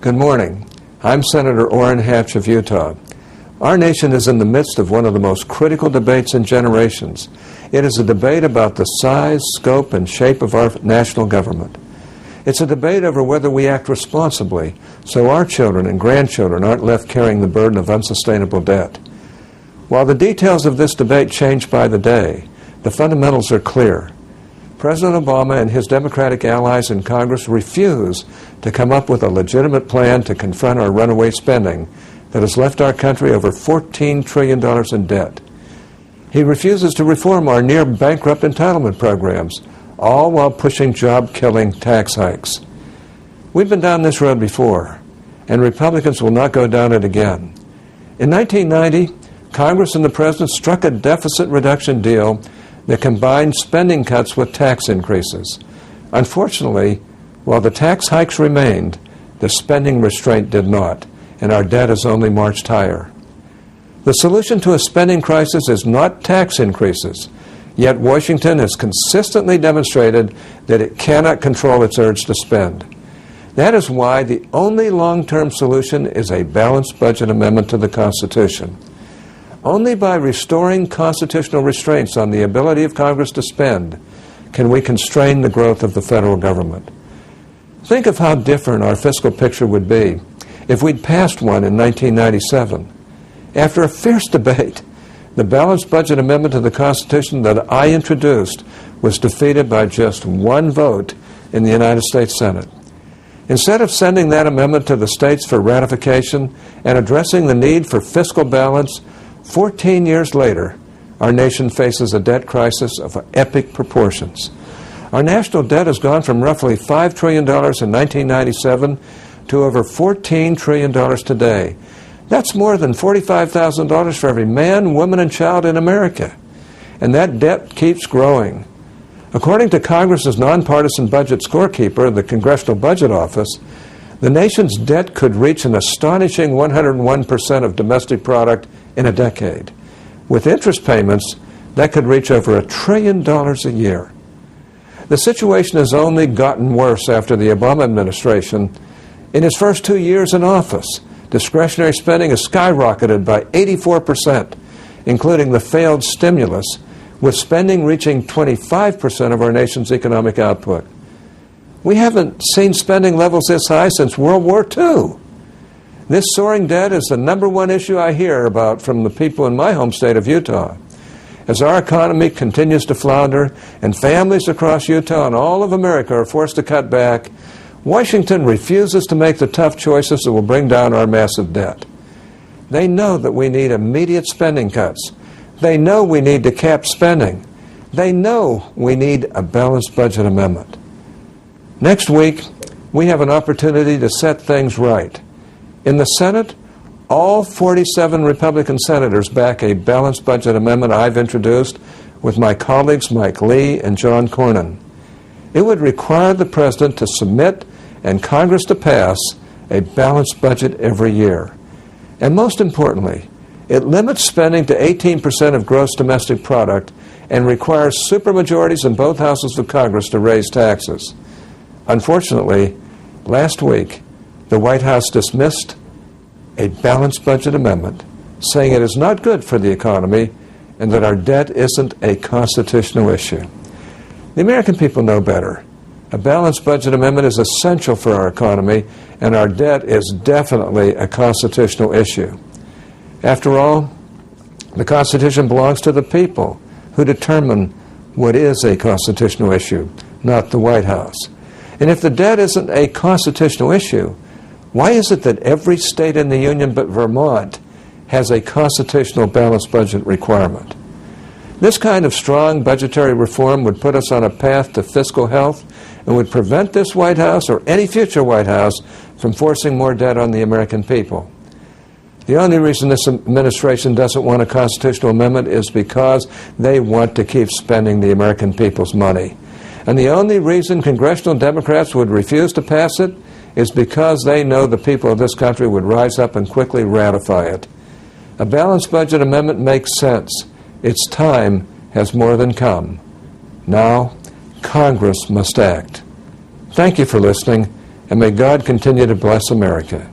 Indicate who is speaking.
Speaker 1: Good morning. I'm Senator Orrin Hatch of Utah. Our nation is in the midst of one of the most critical debates in generations. It is a debate about the size, scope, and shape of our national government. It's a debate over whether we act responsibly so our children and grandchildren aren't left carrying the burden of unsustainable debt. While the details of this debate change by the day, the fundamentals are clear. President Obama and his Democratic allies in Congress refuse to come up with a legitimate plan to confront our runaway spending that has left our country over $14 trillion in debt. He refuses to reform our near-bankrupt entitlement programs, all while pushing job-killing tax hikes. We've been down this road before, and Republicans will not go down it again. In 1990, Congress and the President struck a deficit reduction deal that combined spending cuts with tax increases. Unfortunately, while the tax hikes remained, the spending restraint did not, and our debt has only marched higher. The solution to a spending crisis is not tax increases, yet Washington has consistently demonstrated that it cannot control its urge to spend. That is why the only long-term solution is a balanced budget amendment to the Constitution. Only by restoring constitutional restraints on the ability of Congress to spend can we constrain the growth of the federal government. Think of how different our fiscal picture would be if we'd passed one in 1997. After a fierce debate, the balanced budget amendment to the Constitution that I introduced was defeated by just one vote in the United States Senate. Instead of sending that amendment to the states for ratification and addressing the need for fiscal balance, 14 years later, our nation faces a debt crisis of epic proportions. Our national debt has gone from roughly $5 trillion in 1997 to over $14 trillion today. That's more than $45,000 for every man, woman, and child in America. And that debt keeps growing. According to Congress's nonpartisan budget scorekeeper, the Congressional Budget Office, the nation's debt could reach an astonishing 101% of domestic product in a decade. With interest payments, that could reach over $1 trillion a year. The situation has only gotten worse after the Obama administration. In his first 2 years in office, discretionary spending has skyrocketed by 84%, including the failed stimulus, with spending reaching 25% of our nation's economic output. We haven't seen spending levels this high since World War II. This soaring debt is the number one issue I hear about from the people in my home state of Utah. As our economy continues to flounder and families across Utah and all of America are forced to cut back, Washington refuses to make the tough choices that will bring down our massive debt. They know that we need immediate spending cuts. They know we need to cap spending. They know we need a balanced budget amendment. Next week, we have an opportunity to set things right. In the Senate, all 47 Republican senators back a balanced budget amendment I've introduced with my colleagues Mike Lee and John Cornyn. It would require the President to submit and Congress to pass a balanced budget every year. And most importantly, it limits spending to 18% of gross domestic product and requires supermajorities in both houses of Congress to raise taxes. Unfortunately, last week, the White House dismissed a balanced budget amendment, saying it is not good for the economy and that our debt isn't a constitutional issue. The American people know better. A balanced budget amendment is essential for our economy, and our debt is definitely a constitutional issue. After all, the Constitution belongs to the people who determine what is a constitutional issue, not the White House. And if the debt isn't a constitutional issue, why is it that every state in the Union but Vermont has a constitutional balanced budget requirement? This kind of strong budgetary reform would put us on a path to fiscal health and would prevent this White House or any future White House from forcing more debt on the American people. The only reason this administration doesn't want a constitutional amendment is because they want to keep spending the American people's money. And the only reason congressional Democrats would refuse to pass it is because they know the people of this country would rise up and quickly ratify it. A balanced budget amendment makes sense. Its time has more than come. Now, Congress must act. Thank you for listening, and may God continue to bless America.